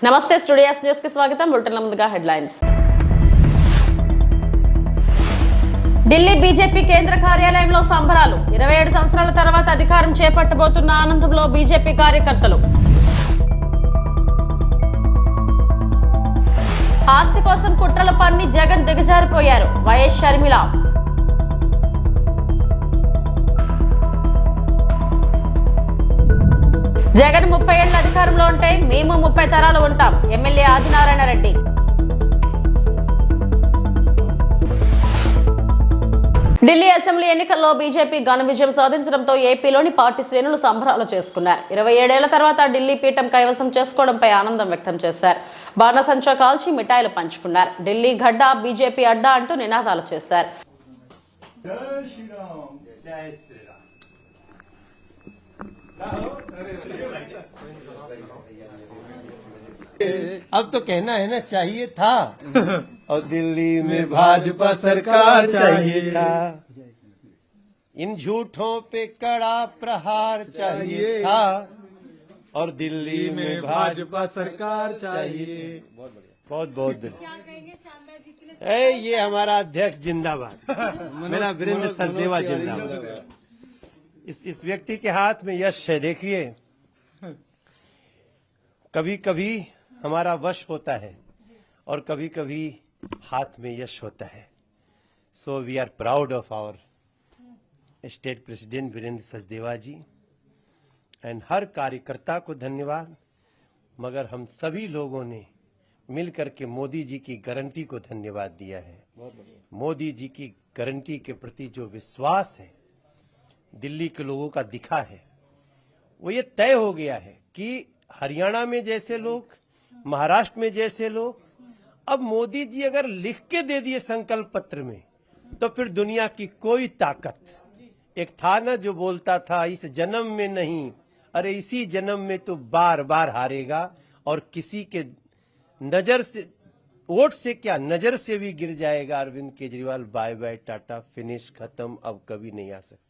నమస్తే studios news కి స్వాగతం. బులెటిన్ల ముందుగా హెడ్లైన్స్. ఢిల్లీ బీజేపీ కేంద్ర కార్యాలయంలో సంబరాలు. 27 సంవత్సరాల తర్వాత అధికారం చేపట్టబోతున్న ఆనందంలో బీజేపీ కార్యకర్తలు. ఆస్తి కోసం కుట్రల పన్ని జగన్ దిగజారిపోయారు. వైఎస్ షర్మిల. జగన్ 30 ఏళ్ల అధికారంలో ఉంటే మేము 30 తరాలు ఉంటాం. ఎమ్మెల్యే ఆదినారాయణ రెడ్డి. ఢిల్లీ అసెంబ్లీ ఎన్నికల్లో బీజేపీ ఘన విజయం సాధించడంతో ఏపీలోని పార్టీ శ్రేణులు సంబరాలు చేసుకున్నారు. 27 ఏళ్ల తర్వాత ఢిల్లీ పీఠం కైవసం చేసుకోవడంపై ఆనందం వ్యక్తం చేశారు. బాణసంచా కాల్చి మిఠాయిలు పంచుకున్నారు. ఢిల్లీ గడ్డ బీజేపీ అడ్డా అంటూ నినాదాలు చేశారు. अब तो कहना है ना चाहिए था और दिल्ली में भाजपा सरकार चाहिए था, इन झूठों पे कड़ा प्रहार चाहिए था और दिल्ली में भाजपा सरकार चाहिए। बहुत बहुत ये हमारा अध्यक्ष जिंदाबाद, मेरा वीरेंद्र सचदेवा जिंदाबाद। इस व्यक्ति के हाथ में यश है। देखिए, कभी कभी हमारा वश होता है और कभी कभी हाथ में यश होता है। So we are proud of our state president Virendra Sachdeva ji and हर कार्यकर्ता को धन्यवाद। मगर हम सभी लोगों ने मिलकर के मोदी जी की गारंटी को धन्यवाद दिया है। मोदी जी की गारंटी के प्रति जो विश्वास है दिल्ली के लोगों का दिखा है, वो ये तय हो गया है कि हरियाणा में जैसे लोग, महाराष्ट्र में जैसे लोग, अब मोदी जी अगर लिख के दे दिए संकल्प पत्र में तो फिर दुनिया की कोई ताकत, एक था ना जो बोलता था इस जन्म में नहीं, अरे इसी जन्म में तो बार बार हारेगा और किसी के नजर से, वोट से क्या नजर से भी गिर जाएगा। Arvind Kejriwal bye bye tata, finish, खत्म, अब कभी नहीं आ सकता।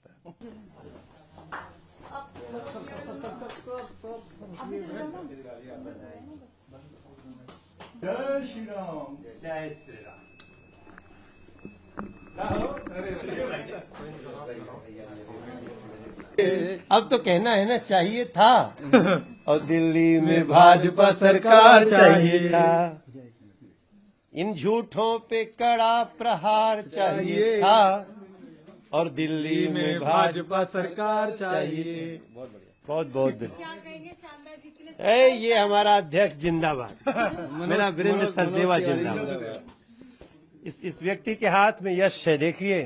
जय श्री राम। जय श्री राम। अब तो कहना है ना चाहिए था और दिल्ली में भाजपा सरकार चाहिए था, इन झूठों पे कड़ा प्रहार चाहिए था और दिल्ली में भाजपा सरकार चाहिए। बहुत बहुत ये हमारा अध्यक्ष जिंदाबाद, मेरा वीरेंद्र सचदेवा जिंदाबाद। इस व्यक्ति के हाथ में यश है। देखिए,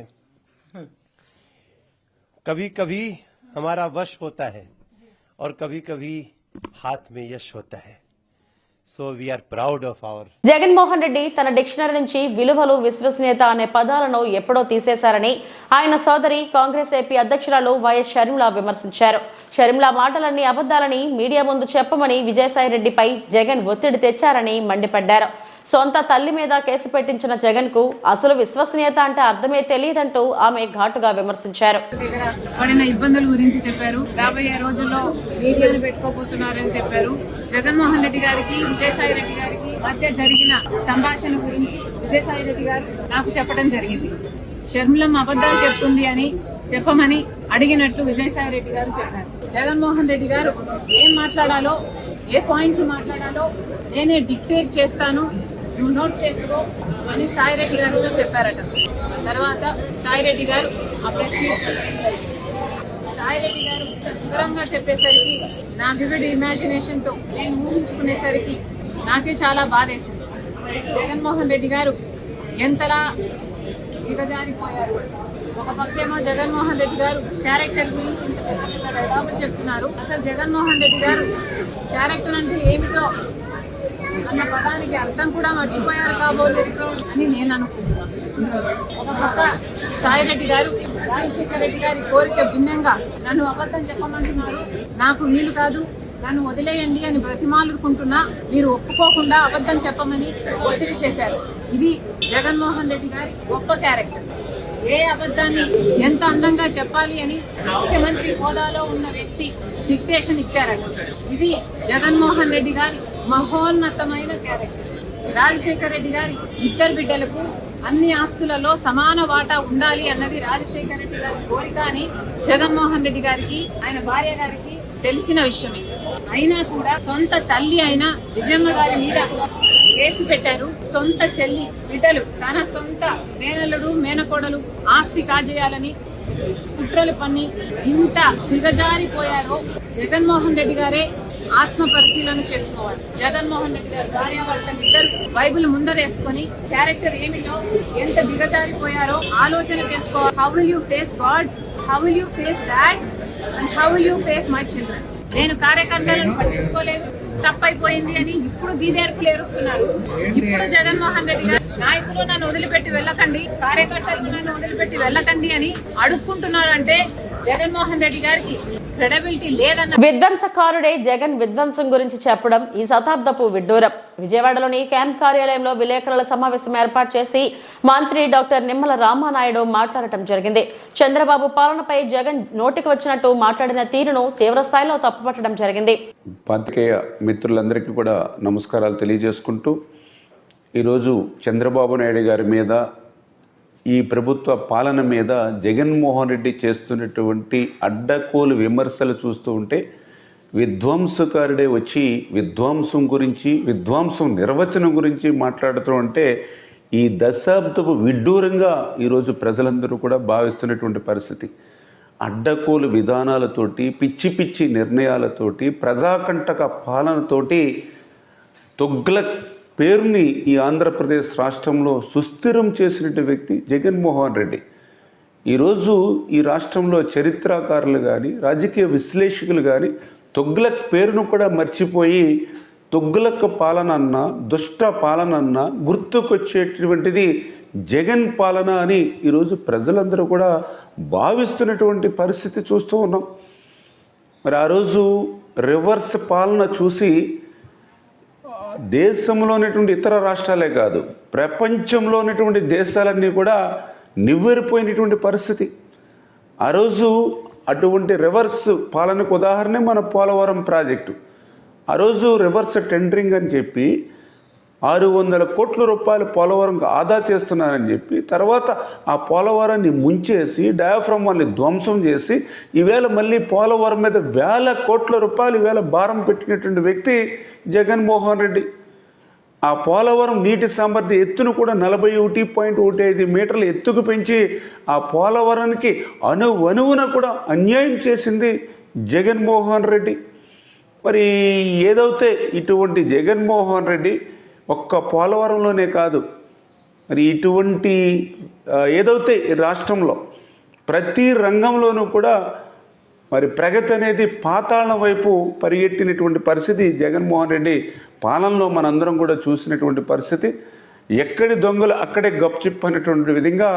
कभी कभी हमारा वश होता है और कभी कभी हाथ में यश होता है। So we are proud of our. Jaganmohan Reddy తన డిక్షనరీ నుంచి విలువలు, విశ్వసనీయత అనే పదాలను ఎప్పుడో తీసేశారని ఆయన సోదరి కాంగ్రెస్ ఏపీ అధ్యక్షురాలు వైఎస్ షర్మిల విమర్శించారు. షర్మిల మాటలన్నీ అబద్దాలని మీడియా ముందు చెప్పమని విజయసాయిరెడ్డిపై జగన్ ఒత్తిడి తెచ్చారని మండిపడ్డారు. సొంత తల్లి మీద కేసు పెట్టించిన జగన్ కు అసలు విశ్వసనీయత అంటే అర్థమే తెలియదంటూ ఆమె ఘాటుగా విమర్శించారు. పడిన ఇబ్బందుల గురించి చెప్పారు. రాబోయే రోజుల్లో మీడియాను పెట్టుకోబోతున్నారని చెప్పారు. జగన్మోహన్ రెడ్డి గారికి, విజయసాయి రెడ్డి గారికి మధ్య జరిగిన సంభాషణ గురించి విజయసాయి రెడ్డి గారు నాకు చెప్పడం జరిగింది. షర్మిలమ్మ అబద్దాలు చెప్తుంది అని చెప్పమని అడిగినట్లు విజయసాయి రెడ్డి గారు చెప్పారు. జగన్మోహన్ రెడ్డి గారు ఏం మాట్లాడాలో, ఏ పాయింట్స్ మాట్లాడాలో నేనే డిక్టేట్ చేస్తాను, నువ్వు నోట్ చేసుకో అని సాయిరెడ్డి గారితో చెప్పారట. తర్వాత సాయిరెడ్డి గారు ఆ ప్రెస్ మీట్ సాయిరెడ్డి గారు వివరంగా చెప్పేసరికి నా వివిడ్ ఇమాజినేషన్ తో నేను ఊహించుకునేసరికి నాకే చాలా బాధేసింది. జగన్మోహన్ రెడ్డి గారు ఎంతలా దిగజారిపోయారు. ఒక పక్కేమో జగన్మోహన్ రెడ్డి గారు క్యారెక్టర్ గురించి డైలాగులు చెప్తున్నారు. అసలు జగన్మోహన్ రెడ్డి గారు క్యారెక్టర్ అంటే ఏమిటో అన్న పదానికి అర్థం కూడా మర్చిపోయారు కాబోలేదు అని నేను అనుకుంటున్నాను. ఒక పక్క సాయిరెడ్డి గారు రాజశేఖర రెడ్డి గారి కోరిక భిన్నంగా నన్ను అబద్ధం చెప్పమంటున్నారు, నాకు వీలు కాదు, నన్ను వదిలేయండి అని బ్రతిమాలుకుంటున్నా మీరు ఒప్పుకోకుండా అబద్ధం చెప్పమని ఒత్తిడి చేశారు. ఇది జగన్మోహన్ రెడ్డి గారి గొప్ప క్యారెక్టర్. ఏ అబద్ధాన్ని ఎంత అందంగా చెప్పాలి అని ముఖ్యమంత్రి హోదాలో ఉన్న వ్యక్తి డిక్టేషన్ ఇచ్చారట. ఇది జగన్మోహన్ రెడ్డి గారి మహోన్నతమైన క్యారెక్టర్. రాజశేఖర రెడ్డి గారి ఇద్దరు బిడ్డలకు అన్ని ఆస్తులలో సమాన వాటా ఉండాలి అన్నది రాజశేఖర రెడ్డి గారి కోరిక అని జగన్మోహన్ రెడ్డి గారికి ఆయన భార్య గారికి తెలిసిన విషయమే. అయినా కూడా సొంత తల్లి అయిన విజయమ్మ గారి మీద కేసు పెట్టారు. సొంత చెల్లి బిడ్డలు తన సొంత మేనల్లుడు మేనకోడలు ఆస్తి కాజేయాలని కుట్రలు పన్ని ఇంత దిగజారిపోయారో జగన్మోహన్ రెడ్డి గారే ఆత్మ పరిశీలన చేసుకోవాలి. జగన్మోహన్ రెడ్డి గారు భార్య భర్తలు ఇద్దరు బైబిల్ ముందరేసుకొని క్యారెక్టర్ ఏమిటో ఎంత దిగజారిపోయారో ఆలోచన చేసుకోవాలి. How will you face God, how will you face dad and how will you face my children. నేను కార్యకర్తలను పట్టించుకోలేదు, తప్పైపోయింది అని ఇప్పుడు బీదేర్పులు ఏరుస్తున్నారు. ఇప్పుడు జగన్మోహన్ రెడ్డి గారు నాయకులు నన్ను వదిలిపెట్టి వెళ్ళకండి, కార్యకర్తలు నన్ను వదిలిపెట్టి వెళ్ళకండి అని అడుక్కుంటున్నారు. అంటే జగన్మోహన్ రెడ్డి గారికి క్రెడిబిలిటీ లేదన్న. విధ్వంసకారుడే జగన్ విధ్వంసం గురించి చెప్పడం ఈ శతాబ్దపు విడ్డూరం. విజయవాడలోని క్యాంప్ కార్యాలయంలో విలేకరుల సమావేశం ఏర్పాటు చేసి మంత్రి డాక్టర్ నిమ్మల రామానాయుడు మాట్లాడటం జరిగింది. చంద్రబాబు పాలనపై జగన్ నోటికి వచ్చినట్టు మాట్లాడిన తీరును తీవ్ర స్థాయిలో తప్పుపట్టడం జరిగింది. పాత్రికేయ మిత్రులందరికీ కూడా నమస్కారాలు తెలియజేసుకుంటూ, ఈరోజు చంద్రబాబు నాయుడు గారి మీద, ఈ ప్రభుత్వ పాలన మీద జగన్మోహన్ రెడ్డి చేస్తున్నటువంటి అడ్డకోలు విమర్శలు చూస్తూ ఉంటే, విధ్వంసకారుడే వచ్చి విధ్వంసం గురించి, విధ్వంసం నిర్వచనం గురించి మాట్లాడుతూ ఉంటే ఈ దశాబ్దపు విడ్డూరంగా ఈరోజు ప్రజలందరూ కూడా భావిస్తున్నటువంటి పరిస్థితి. అడ్డకోలు విధానాలతోటి, పిచ్చి పిచ్చి నిర్ణయాలతోటి, ప్రజాకంటక పాలనతోటి తొగ్లక్ పేరుని ఈ ఆంధ్రప్రదేశ్ రాష్ట్రంలో సుస్థిరం చేసినటువంటి వ్యక్తి జగన్మోహన్ రెడ్డి. ఈరోజు ఈ రాష్ట్రంలో చరిత్రకారులు కానీ, రాజకీయ విశ్లేషకులు కానీ తొగ్లక్ పేరును కూడా మర్చిపోయి తొగ్లక్ పాలన అన్నా, దుష్ట పాలన అన్నా గుర్తుకొచ్చేటువంటిది జగన్ పాలన అని ఈరోజు ప్రజలందరూ కూడా భావిస్తున్నటువంటి పరిస్థితి చూస్తూ ఉన్నాం. మరి ఆ రోజు రివర్స్ పాలన చూసి దేశంలో ఉన్నటువంటి ఇతర రాష్ట్రాలే కాదు, ప్రపంచంలో ఉన్నటువంటి దేశాలన్నీ కూడా నివ్వెరిపోయినటువంటి పరిస్థితి. ఆ రోజు అటువంటి రివర్స్ పాలనకు ఉదాహరణ మన పోలవరం ప్రాజెక్టు. ఆ రోజు రివర్స్ టెండరింగ్ అని చెప్పి 600 కోట్ల రూపాయలు పోలవరంకు ఆదా చేస్తున్నారని చెప్పి, తర్వాత ఆ పోలవరాన్ని ముంచేసి డయాఫ్రమ్ వాళ్ళని ధ్వంసం చేసి ఈవేళ మళ్ళీ పోలవరం మీద 1000 కోట్ల రూపాయలు ఈవేళ భారం పెట్టినటువంటి వ్యక్తి జగన్మోహన్ రెడ్డి. ఆ పోలవరం నీటి సామర్థ్య ఎత్తును కూడా 41.15 మీటర్ల ఎత్తుకు పెంచి ఆ పోలవరానికి అణువణువున కూడా అన్యాయం చేసింది జగన్మోహన్ రెడ్డి. మరి ఏదైతే ఇటువంటి జగన్మోహన్ రెడ్డి ఒక్క పోలవరంలోనే కాదు, మరి ఇటువంటి ఏదైతే రాష్ట్రంలో ప్రతి రంగంలోనూ కూడా మరి ప్రగతి అనేది పాతాళం వైపు పరిగెట్టినటువంటి పరిస్థితి జగన్మోహన్ రెడ్డి పాలనలో మనందరం కూడా చూసినటువంటి పరిస్థితి. ఎక్కడి దొంగలు అక్కడే గప్చిప్ అనేటువంటి విధంగా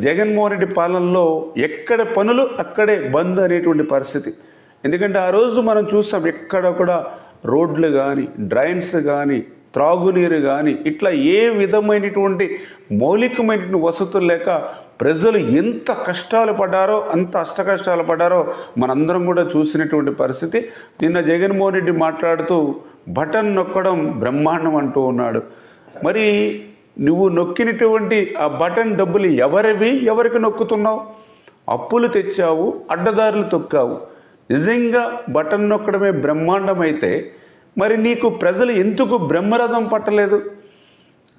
జగన్మోహన్ రెడ్డి పాలనలో ఎక్కడ పనులు అక్కడే బంద్ అనేటువంటి పరిస్థితి. ఎందుకంటే ఆ రోజు మనం చూసాం, ఎక్కడ కూడా రోడ్లు కానీ, డ్రైన్స్ కానీ, త్రాగునీరు కానీ, ఇట్లా ఏ విధమైనటువంటి మౌలికమైనటువంటి వసతులు లేక ప్రజలు ఎంత కష్టాలు పడ్డారో, అంత అష్టకష్టాలు పడ్డారో మనందరం కూడా చూసినటువంటి పరిస్థితి. నిన్న జగన్మోహన్ రెడ్డి మాట్లాడుతూ బటన్ నొక్కడం బ్రహ్మాండం అంటూ ఉన్నాడు. మరి నువ్వు నొక్కినటువంటి ఆ బటన్ డబ్బులు ఎవరివి, ఎవరికి నొక్కుతున్నావు? అప్పులు తెచ్చావు, అడ్డదారులు తొక్కావు. నిజంగా బటన్ నొక్కడమే బ్రహ్మాండం అయితే మరి నీకు ప్రజలు ఎందుకు బ్రహ్మరథం పట్టలేదు?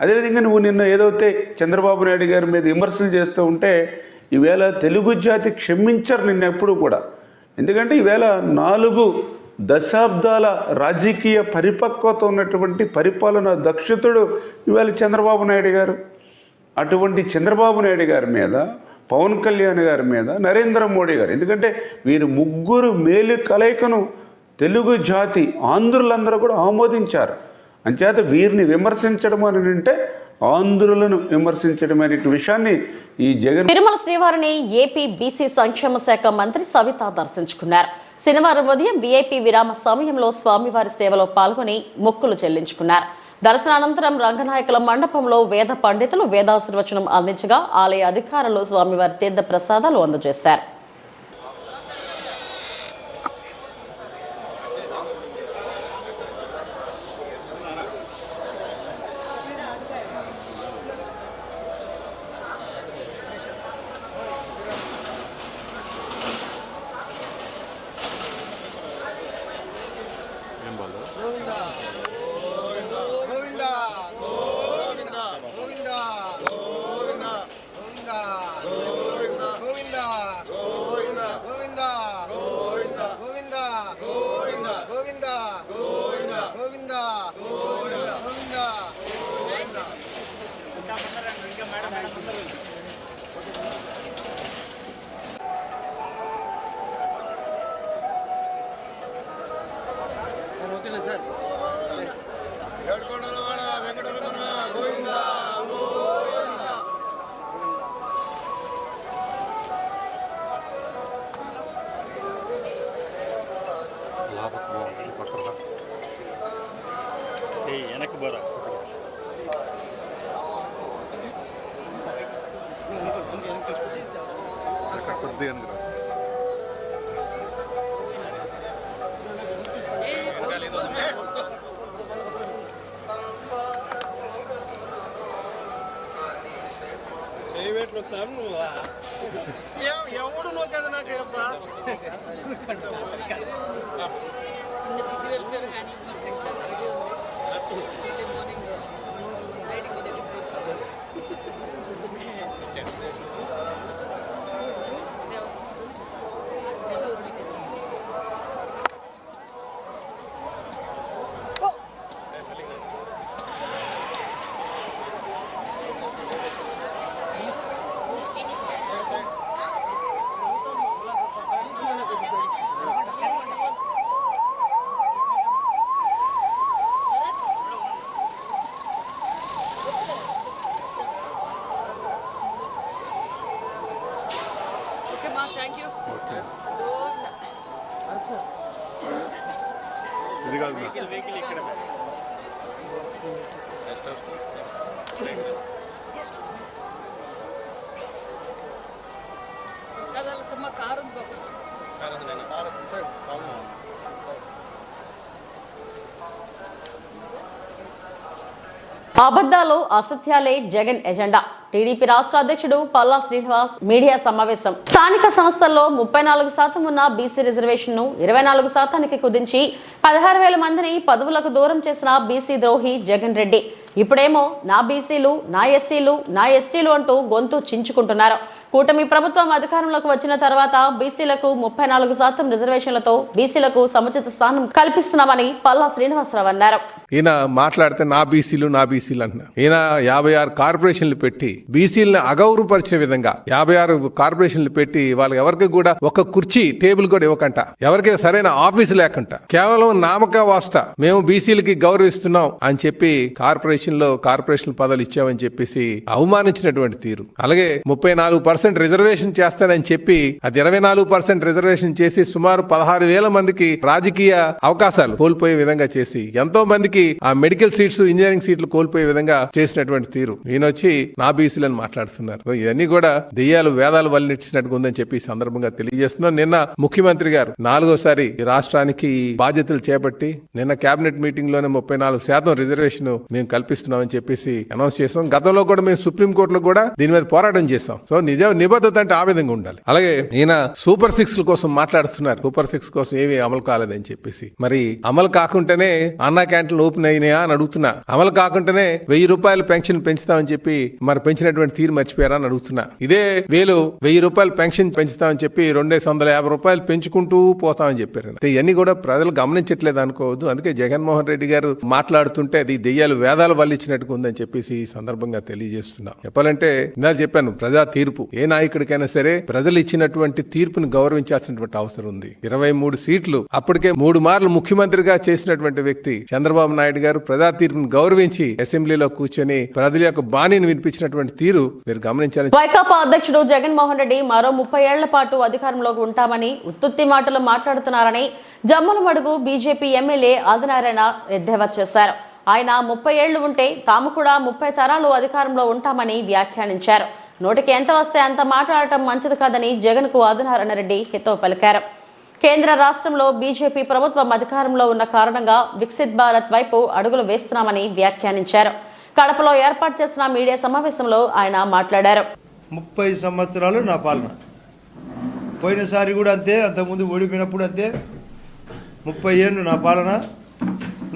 అదేవిధంగా నువ్వు నిన్న ఏదైతే చంద్రబాబు నాయుడు గారి మీద విమర్శలు చేస్తూ ఉంటే, ఈవేళ తెలుగు జాతి క్షమించరు నిన్న ఎప్పుడు కూడా. ఎందుకంటే ఈవేళ 4 దశాబ్దాల రాజకీయ పరిపక్వత ఉన్నటువంటి పరిపాలన దక్షతుడు ఈవేళ చంద్రబాబు నాయుడు గారు. అటువంటి చంద్రబాబు నాయుడు గారి మీద, పవన్ కళ్యాణ్ గారి మీద, నరేంద్ర మోడీ గారు, ఎందుకంటే వీరు ముగ్గురు మేలు కలయికను తెలుగు జాతి ఆంధ్రులందరూ కూడా ఆమోదించారు. అంచేత వీరిని విమర్శించడం అని అంటే ఆంధ్రులను విమర్శించడం అనే విషయాన్ని ఈ జగన్. తిరుమల శ్రీవారిని ఏపీ బీసీ సంక్షేమ శాఖ మంత్రి సవిత దర్శించుకున్నారు. శనివారం ఉదయం వీఐపీ విరామ సమయంలో స్వామివారి సేవలో పాల్గొని మొక్కులు చెల్లించుకున్నారు. దర్శనానంతరం రంగనాయకుల మండపంలో వేద పండితులు వేదాశీర్వచనం అందించగా ఆలయ అధికారులు స్వామివారి తీర్థ ప్రసాదాలు అందజేశారు. వెనక్కి బోరా చేయబెట్లు వస్తాను నువ్వు ఎవడు నువ్వు కదా నాకు బిజీ వెల్ఫేర్ కానీ ఫెక్షన్స్ అది ఉంది మార్నింగ్ రైడింగ్ మీద థ్యాంక్ యూ వెహికల్ ఇక్కడ ప్రసాదాల సమ్మ కారు ఉంది బాబు అబద్ధాలు అసత్యాలే జగన్ ఎజెండా. టీడీపీ రాష్ట్ర అధ్యక్షుడు పల్లా శ్రీనివాస్ మీడియా సమావేశం. స్థానిక సంస్థల్లో 34% ఉన్న బీసీ రిజర్వేషన్ ను 24% కుదించి 16,000 మందిని పదవులకు దూరం చేసిన బీసీ ద్రోహి జగన్ రెడ్డి ఇప్పుడేమో నా బీసీలు, నా ఎస్సీలు, నా ఎస్టీలు అంటూ గొంతు చించుకుంటున్నారు. కూటమి ప్రభుత్వం అధికారంలోకి వచ్చిన తర్వాత బీసీలకు 34% రిజర్వేషన్లతో బీసీలకు సముచిత స్థానం కల్పిస్తున్నామని పల్లా శ్రీనివాసరావు అన్నారు. ఈయన మాట్లాడితే నా బీసీలు అంటున్నారు. ఈయన 56 కార్పొరేషన్లు పెట్టి బీసీలను అగౌరవపరిచే విధంగా 56 కార్పొరేషన్లు పెట్టి వాళ్ళకి ఎవరికి కూడా ఒక కుర్చీ టేబుల్ కూడా ఇవ్వకంట, ఎవరికి సరైన ఆఫీసు లేకుండా కేవలం నామక వాస్తా మేము బీసీలకి గౌరవిస్తున్నాం అని చెప్పి కార్పొరేషన్ పదవులు ఇచ్చామని చెప్పేసి అవమానించినటువంటి తీరు. అలాగే 34% రిజర్వేషన్ చేస్తానని చెప్పి అది 24% రిజర్వేషన్ చేసి సుమారు 16,000 మందికి రాజకీయ అవకాశాలు కోల్పోయే విధంగా చేసి ఎంతో మందికి ఆ మెడికల్ సీట్స్, ఇంజనీరింగ్ సీట్లు కోల్పోయే విధంగా చేసినటువంటి తీరు. ఈయన వచ్చి నా బీసీలను మాట్లాడుతున్నారు. ఇవన్నీ కూడా దెయ్యాలు వేదాలు వల్లించినట్టుగా ఉందని చెప్పి ఈ సందర్భంగా తెలియజేస్తున్నాం. నిన్న ముఖ్యమంత్రి గారు 4వసారి రాష్ట్రానికి బాధ్యతలు చేపట్టి నిన్న కేబినెట్ మీటింగ్ లోనే 34% రిజర్వేషన్ మేము కల్పిస్తున్నామని చెప్పేసి అనౌన్స్ చేసాం. గతంలో కూడా మేము సుప్రీంకోర్టులో కూడా దీని మీద పోరాటం చేస్తాం. సో నిబద్ధత అంటే ఆ విధంగా ఉండాలి. అలాగే ఈయన సూపర్ 6 కోసం మాట్లాడుతున్నారు. సూపర్ 6 కోసం ఏమీ అమలు కాలేదని చెప్పేసి, మరి అమలు కాకుండానే అన్నా క్యాంటీన్లు ఓపెన్ అయినాయా అని అడుగుతున్నా. అమలు కాకుండానే 1,000 రూపాయలు పెన్షన్ పెంచుతామని చెప్పి మరి పెంచినటువంటి తీరు మర్చిపోయారా అని అడుగుతున్నా. ఇదే 1,000 రూపాయలు పెన్షన్ పెంచుతామని చెప్పి 250 రూపాయలు పెంచుకుంటూ పోతామని చెప్పారు. ఇవన్నీ కూడా ప్రజలు గమనించట్లేదు అనుకోవద్దు. అందుకే జగన్మోహన్ రెడ్డి గారు మాట్లాడుతుంటే అది దెయ్యాలు వేదాలు వల్లించినట్టుగా ఉందని చెప్పేసి ఈ సందర్భంగా తెలియజేస్తున్నాం. చెప్పాలంటే ఇందాక చెప్పాను, ప్రజా తీర్పు ఏ నాయకుడికైనా సరే ప్రజలు ఇచ్చినటువంటి తీర్పును గౌరవించాల్సినటువంటి అవసరం ఉంది. 23 సీట్లు అప్పటికే 3 మార్లు ముఖ్యమంత్రిగా చేసినటువంటి వ్యక్తి చంద్రబాబు నాయుడు గారు ప్రజా తీర్పును గౌరవించి అసెంబ్లీలో కూర్చొని ప్రజల యొక్క బాణిని వినిపించినటువంటి తీరు మీరు గమనించాలి. వైకాపా అధ్యక్షుడు జగన్మోహన్ రెడ్డి మరో 30 ఏళ్ల పాటు అధికారంలోకి ఉంటామని ఉత్తుత్తి మాటలు మాట్లాడుతున్నారని జమ్మలమడుగు బీజేపీ ఎమ్మెల్యే ఆదినారాయణ ఎద్దేవా చేశారు. ఆయన 30 ఏళ్లు ఉంటే తాము కూడా 30 తరాలు అధికారంలో ఉంటామని వ్యాఖ్యానించారు. నోటికి ఎంత వస్తే అంత మాట్లాడటం మంచిది కాదని జగన్ కు ఆదినారాయణ రెడ్డి హితవు పలికారు. కేంద్ర రాష్ట్రంలో బీజేపీ ప్రభుత్వం అధికారంలో ఉన్న కారణంగా వికసిత్ భారత్ వైపు అడుగులు వేస్తున్నామని వ్యాఖ్యానించారు. కడపలో ఏర్పాటు చేసిన మీడియా సమావేశంలో ఆయన మాట్లాడారు. 30 సంవత్సరాలు నా పాలన, పోయినసారి కూడా అంతే, అంతకుముందు ఓడిపోయినప్పుడు అంతే. 30 ఏళ్ళు నా పాలన,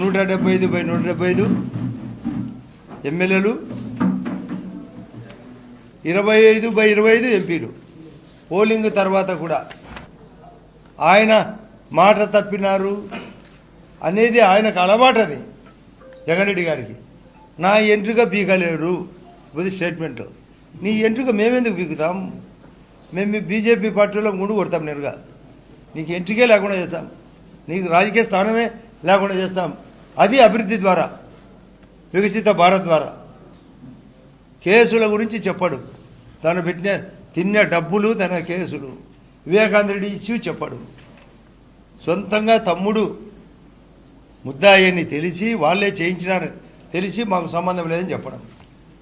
175/175 ఎమ్మెల్యేలు, 25/25 ఎంపీలు. పోలింగ్ తర్వాత కూడా ఆయన మాట తప్పినారు అనేది ఆయనకు అలవాటది. జగన్ రెడ్డి గారికి నా ఎంట్రుగా పీకలేరు ఇది స్టేట్మెంట్. నీ ఎంట్రుక మేమెందుకు బిగుతాం? మేము మీ బీజేపీ పార్టీలో ముందు కొడతాం నేరుగా. నీకు ఎంట్రికే లేకుండా చేస్తాం, నీకు రాజకీయ స్థానమే లేకుండా చేస్తాం. అది అభివృద్ధి ద్వారా, వికసిత భారత్ ద్వారా. కేసుల గురించి చెప్పడు, తను పెట్టిన తిన్న డబ్బులు తన కేసులు. వివేకానంద రెడ్డి ఇష్యూ చెప్పడు. సొంతంగా తమ్ముడు ముద్దాయని తెలిసి వాళ్ళే చేయించినారని తెలిసి మాకు సంబంధం లేదని చెప్పడం.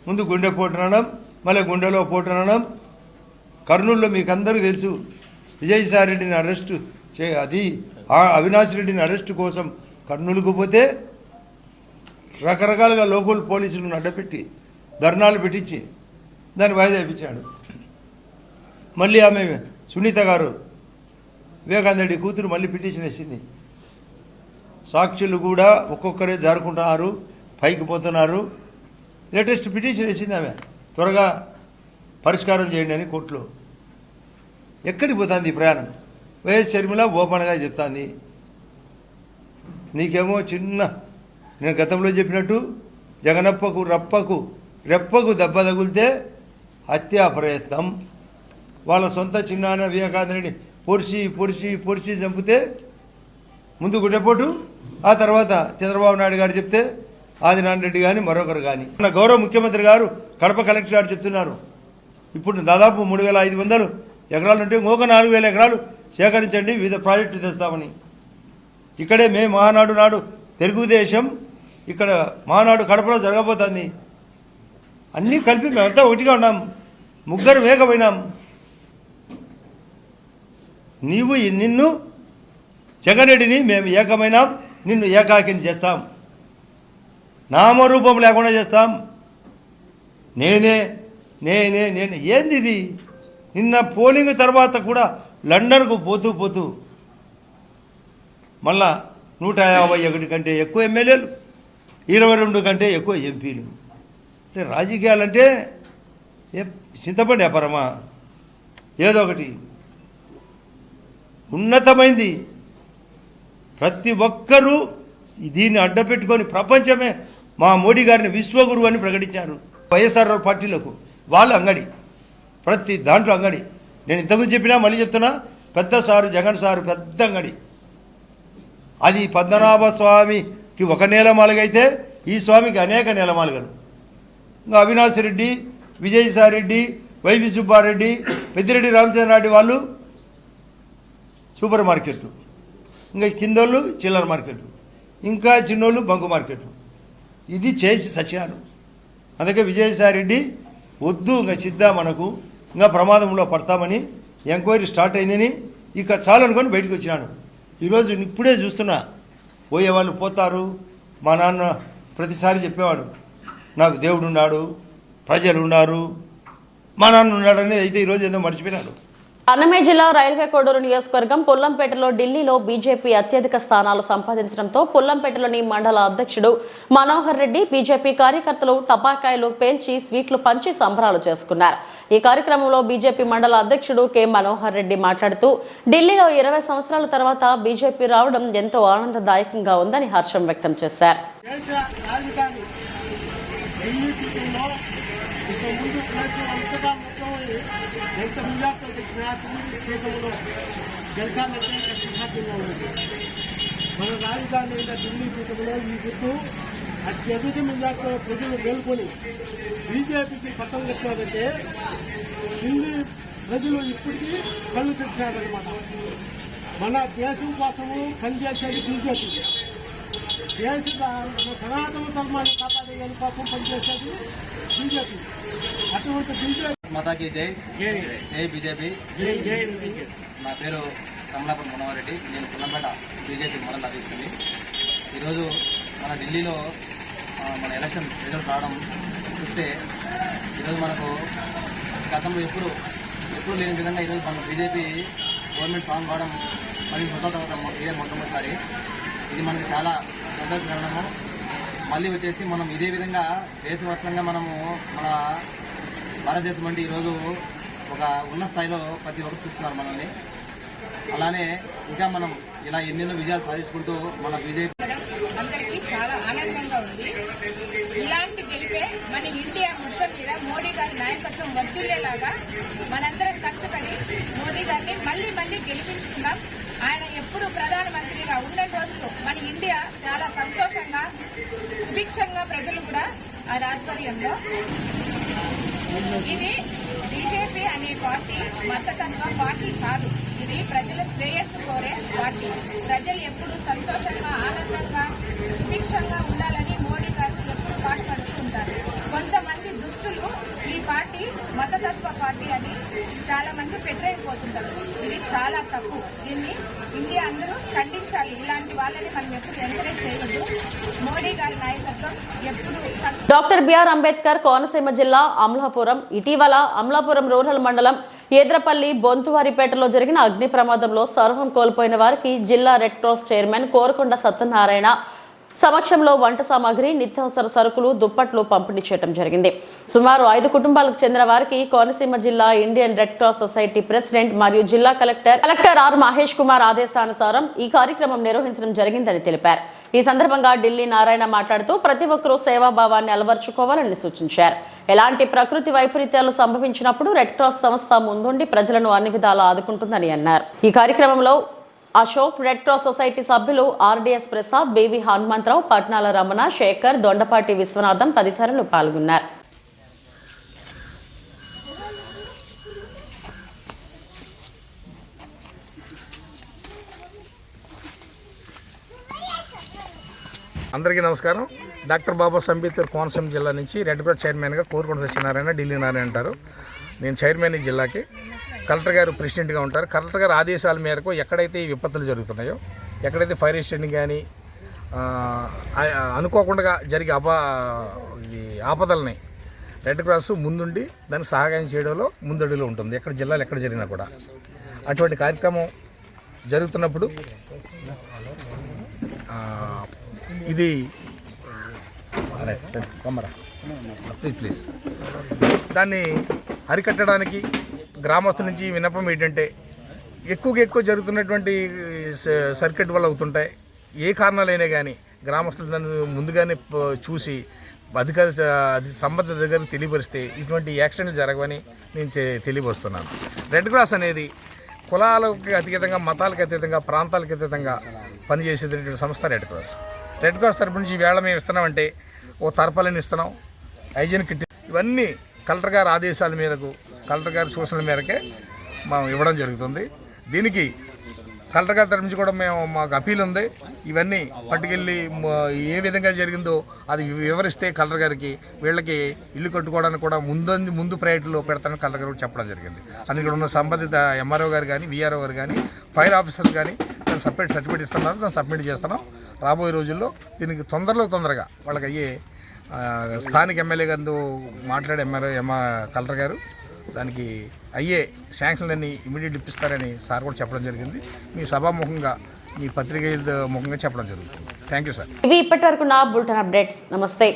ముందు గుండె పోటు అనడం, మళ్ళీ గుండెలో పోటు అనడం. కర్నూలులో మీకు అందరికీ తెలుసు, విజయసాయి రెడ్డిని అరెస్టు అది అవినాష్ రెడ్డిని అరెస్టు కోసం కర్నూలుకు పోతే రకరకాలుగా లోకల్ పోలీసులను అడ్డపెట్టి ధర్నాలు పెట్టించి దాన్ని వాయిదా ఇప్పించాడు. మళ్ళీ ఆమె సునీత గారు వివేకానంద రెడ్డి కూతురు మళ్ళీ పిటిషన్ వేసింది. సాక్షులు కూడా ఒక్కొక్కరే జారుకుంటున్నారు, పైకి పోతున్నారు. లేటెస్ట్ పిటిషన్ వేసింది ఆమె, త్వరగా పరిష్కారం చేయండి అని కోర్టులో. ఎక్కడికి పోతుంది ఈ ప్రయాణం? వైఎస్ షర్మిల ఓపెన్గా చెప్తాంది. నీకేమో చిన్న, నేను గతంలో చెప్పినట్టు జగనప్పకు రెప్పకు దెబ్బ తగిలితే హత్యా ప్రయత్నం. వాళ్ళ సొంత చిన్నాన్న వివేకానంద రెడ్డి పొడిచి చంపితే ముందు గుడ్డపోటు, ఆ తర్వాత చంద్రబాబు నాయుడు గారు చెప్తే ఆదినారాయణ రెడ్డి కానీ మరొకరు కానీ. మన గౌరవ ముఖ్యమంత్రి గారు కడప కలెక్టర్ గారు చెప్తున్నారు, ఇప్పుడు దాదాపు 3,500 ఎకరాలు ఉంటే ఇంకొక 4,000 ఎకరాలు సేకరించండి, వివిధ ప్రాజెక్టులు తెస్తామని. ఇక్కడే మహానాడు నాడు తెలుగుదేశం ఇక్కడ మహానాడు కడపలో జరగబోతుంది. అన్నీ కలిపి మేమంతా ఒకటిగా ఉన్నాం, ముగ్గురు ఏకమైనాం. నిన్ను జగన్ రెడ్డిని మేము ఏకమైనాం, నిన్ను ఏకాకిని చేస్తాం, నామరూపం లేకుండా చేస్తాం. నేనే ఏంది ఇది? నిన్న పోలింగ్ తర్వాత కూడా లండన్కు పోతూ మళ్ళా 151 కంటే ఎక్కువ ఎమ్మెల్యేలు, 22 కంటే ఎక్కువ ఎంపీలు. అంటే రాజకీయాలంటే చింతపండి వ్యాపారమా? ఏదో ఒకటి ఉన్నతమైంది. ప్రతి ఒక్కరూ దీన్ని అడ్డపెట్టుకొని ప్రపంచమే మా మోడీ గారిని విశ్వగురువు అని ప్రకటించారు. వైఎస్ఆర్ పార్టీలకు వాళ్ళు అంగడి, ప్రతి దాంట్లో అంగడి. నేను ఇంతకుముందు చెప్పినా మళ్ళీ చెప్తున్నా, పెద్ద సారు జగన్ సారు పెద్ద అంగడి. అది పద్మనాభ స్వామికి ఒక నేలమాలుగైతే ఈ స్వామికి అనేక నేలమాలుగలు. ఇంకా అవినాష్ రెడ్డి, విజయసాయి రెడ్డి, వైవి సుబ్బారెడ్డి, పెద్దిరెడ్డి రామచంద్రారెడ్డి వాళ్ళు సూపర్ మార్కెట్లు, ఇంకా కిందోళ్ళు చిల్లర మార్కెట్లు, ఇంకా చిన్నోళ్ళు బంకు మార్కెట్లు. ఇది చేసి సత్యాలు. అందుకే విజయసాయి రెడ్డి వద్దు, ఇంకా సిద్ధా మనకు ఇంకా ప్రమాదంలో పడతామని ఎంక్వైరీ స్టార్ట్ అయిందని ఇక చాలనుకొని బయటకు వచ్చినాను. ఈరోజు ఇప్పుడే చూస్తున్నా, పోయేవాళ్ళు పోతారు. మా నాన్న ప్రతిసారి చెప్పేవాడు, నాకు దేవుడు ఉన్నాడు, ప్రజలు ఉన్నారు, మా నాన్న ఉన్నాడని. అయితే ఈరోజు ఏదో మర్చిపోయినాడు. అన్నమయ్య జిల్లా రైల్వే కోడూరు నియోజకవర్గం పుల్లంపేటలో ఢిల్లీలో బీజేపీ అత్యధిక స్థానాలు సంపాదించడంతో పుల్లంపేటలోని మండల అధ్యక్షుడు మనోహర్ రెడ్డి బీజేపీ కార్యకర్తలు టపాకాయలు పేల్చి స్వీట్లు పంచి సంబరాలు చేసుకున్నారు. ఈ కార్యక్రమంలో బీజేపీ మండల అధ్యక్షుడు కె మనోహర్ రెడ్డి మాట్లాడుతూ ఢిల్లీలో 20 సంవత్సరాల తర్వాత బీజేపీ రావడం ఎంతో ఆనందదాయకంగా ఉందని హర్షం వ్యక్తం చేశారు. మన రాజధాని అయిన ఢిల్లీ పీఠంలో ఈ గుర్తు అత్యధిక మెజార్టీలో ప్రజలు మేల్కొని బీజేపీకి పట్టం కట్టారంటే ఢిల్లీ ప్రజలు ఇప్పటికీ కళ్ళు తెచ్చారనమాట. మన దేశం కోసము పనిచేసేది బీజేపీ, దేశ సనాతన ధర్మాన్ని కాపాడే కోసం పనిచేసేది బీజేపీ. అటువంటి బీజేపీ మాతాకి జై జై బీజేపీ. నా పేరు కమలాపూర్ మనోహర్ రెడ్డి, నేను పుల్లంపేట బీజేపీ మండల అధ్యక్షుడిని. ఈరోజు మన ఢిల్లీలో మన ఎలక్షన్ రిజల్ట్ రావడం చూస్తే ఈరోజు మనకు గతంలో ఎప్పుడు లేని విధంగా ఈరోజు మన బీజేపీ గవర్నమెంట్ ఫామ్ కావడం మరియు ఇదే మొట్టమొదటిసారి. ఇది మనకి చాలా సంతోషకరము. మళ్ళీ వచ్చేసి మనం ఇదే విధంగా దేశవ్యాప్తంగా మనము మన భారతదేశం అంటే ఈరోజు ఒక ఉన్న స్థాయిలో ప్రతి ఒక్కరు చూస్తున్నారు మనల్ని. అలానే ఇంకా మనం ఇలా ఎన్నెన్నో విజయాలు సాధించుకుంటూ మన బీజేపీ అందరికీ చాలా ఆనందంగా ఉంది. ఇలాంటి గెలిపే మన ఇండియా మొత్తం మీద మోడీ గారి నాయకత్వం వర్ధిల్లేలాగా మనందరం కష్టపడి మోదీ గారిని మళ్ళీ మళ్ళీ గెలిపించుకుందాం. ఆయన ఎప్పుడు ప్రధానమంత్రిగా ఉన్న రోజులు మన ఇండియా చాలా సంతోషంగా సుభిక్షంగా ప్రజలు కూడా ఆయన ఆధ్వర్యంలో. ఇది బీజేపీ అనే పార్టీ మతతత్వ పార్టీ కాదు, ఇది ప్రజల శ్రేయస్సు కోరే పార్టీ. ప్రజలు ఎప్పుడు సంతోషంగా ఆనందంగా సుభిక్షంగా ఉండాలని మోడీ గారు ఎప్పుడు పాటుపడుతూ ఉంటారు. కొంతమంది దుష్టులు ఈ పార్టీ మతతత్వ పార్టీ అని చాలా మంది పెట్టలేకపోతుంటారు. ఇది చాలా తప్పు. దీన్ని ఇండియా అందరూ ఖండించాలి. ఇలాంటి వాళ్ళని మనం ఎప్పుడు ఎంకరేజ్ చేయవద్దు. మోడీ గారి నాయకత్వం ఎప్పుడు. డాక్టర్ బిఆర్ అంబేద్కర్ కోనసీమ జిల్లా అమలాపురం. ఇటీవల అమలాపురం రూరల్ మండలం ఏద్రపల్లి బొంతువారిపేటలో జరిగిన అగ్ని ప్రమాదంలో సర్వం కోల్పోయిన వారికి జిల్లా red cross chairman Korukonda Satyanarayana సమక్షంలో వంట సామాగ్రి, నిత్యావసర సరుకులు, దుప్పట్లు పంపిణీ చేయడం జరిగింది. సుమారు 5 కుటుంబాలకు చెందిన వారికి కోనసీమ జిల్లా Indian red cross society president మరియు జిల్లా కలెక్టర్ ఆర్ మహేష్ కుమార్ ఆదేశానుసారం ఈ కార్యక్రమం నిర్వహించడం జరిగిందని తెలిపారు. ఈ సందర్భంగా ఢిల్లీ నారాయణ మాట్లాడుతూ ప్రతి ఒక్కరూ సేవాభావాన్ని అలవర్చుకోవాలని సూచించారు. ఎలాంటి ప్రకృతి వైపరీత్యాలు సంభవించినప్పుడు రెడ్ క్రాస్ సంస్థ ముందుండి ప్రజలను అన్ని విధాలా ఆదుకుంటుందని అన్నారు. ఈ కార్యక్రమంలో అశోక్, రెడ్ క్రాస్ సొసైటీ సభ్యులు ఆర్డీఎస్ ప్రసాద్, బేవి హనుమంతరావు, పట్నాల రమణ, శేఖర్, దొండపాటి విశ్వనాథం తదితరులు పాల్గొన్నారు. అందరికీ నమస్కారం. డాక్టర్ బాబాసాహెబ్ అంబేద్కర్ కోనసీమ జిల్లా నుంచి రెడ్ క్రాస్ చైర్మన్గా కోరకొండ సత్యనారాయణ, ఢిల్లీ నారాయణ అంటారు. నేను చైర్మన్ ఈ జిల్లాకి, కలెక్టర్ గారు ప్రెసిడెంట్గా ఉంటారు. కలెక్టర్ గారు ఆదేశాల మేరకు ఎక్కడైతే ఈ విపత్తులు జరుగుతున్నాయో, ఎక్కడైతే ఫైర్ ఎక్స్టెండింగ్ కానీ అనుకోకుండా జరిగే ఆపదల్ని రెడ్ క్రాస్ ముందుండి దానికి సహాయం చేయడంలో ముందడుగులో ఉంటుంది. ఎక్కడ జిల్లాలు ఎక్కడ జరిగినా కూడా అటువంటి కార్యక్రమం జరుగుతున్నప్పుడు ఇది ప్లీజ్ దాన్ని అరికట్టడానికి గ్రామస్తుల నుంచి విన్నపం ఏంటంటే, ఎక్కువ జరుగుతున్నటువంటి సర్క్యూట్ వల్ల అవుతుంటాయి. ఏ కారణాలైనా కానీ గ్రామస్తులు దాన్ని ముందుగానే చూసి సంబంధిత దగ్గర తెలియపరిస్తే ఇటువంటి యాక్సిడెంట్లు జరగవని నేను తెలియపరుస్తున్నాను. రెడ్ క్రాస్ అనేది కులాలకు అతీతంగా, మతాలకు అతీతంగా, ప్రాంతాలకు అతీతంగా పనిచేసేటటువంటి సంస్థ రెడ్ క్రాస్. రెడ్ క్రాస్ తరపు నుంచి ఈవేళ మేము ఇస్తున్నామంటే ఓ తర్పాలని ఇస్తున్నాం, హైజీన్ కిట్, ఇవన్నీ కలెక్టర్ గారి ఆదేశాల మేరకు, కలెక్టర్ గారి సూచనల మేరకే మనం ఇవ్వడం జరుగుతుంది. దీనికి కలెక్టర్ గారి తరపు నుంచి కూడా మాకు అపీల్ ఉంది. ఇవన్నీ పట్టుకెళ్ళి ఏ విధంగా జరిగిందో అది వివరిస్తే కలెక్టర్ గారికి వీళ్ళకి ఇల్లు కట్టుకోవడానికి కూడా ముందు ప్రయారిటీలో పెడతానని కలెక్టర్ గారు చెప్పడం జరిగింది. అందులో ఉన్న సంబంధిత ఎంఆర్ఓ గారు కానీ, విఆర్ఓ గారు కానీ, ఫైర్ ఆఫీసర్స్ కానీ దాన్ని సపరేట్ సర్టిఫికేట్ ఇస్తున్నారు. దాన్ని సబ్మిట్ చేస్తున్నాం. రాబోయే రోజుల్లో దీనికి తొందరగా వాళ్ళకి అయ్యే స్థానిక ఎమ్మెల్యే గారితో మాట్లాడే కలెక్టర్ గారు దానికి అయ్యే శాంక్షన్లన్నీ ఇమీడియట్ ఇప్పిస్తారని సార్ కూడా చెప్పడం జరిగింది. మీ సభాముఖంగా, మీ పత్రిక ముఖంగా చెప్పడం జరుగుతుంది. Thank you sir. ఇవి ఇప్పటి వరకు నా బులెటిన్ అప్డేట్స్. నమస్తే.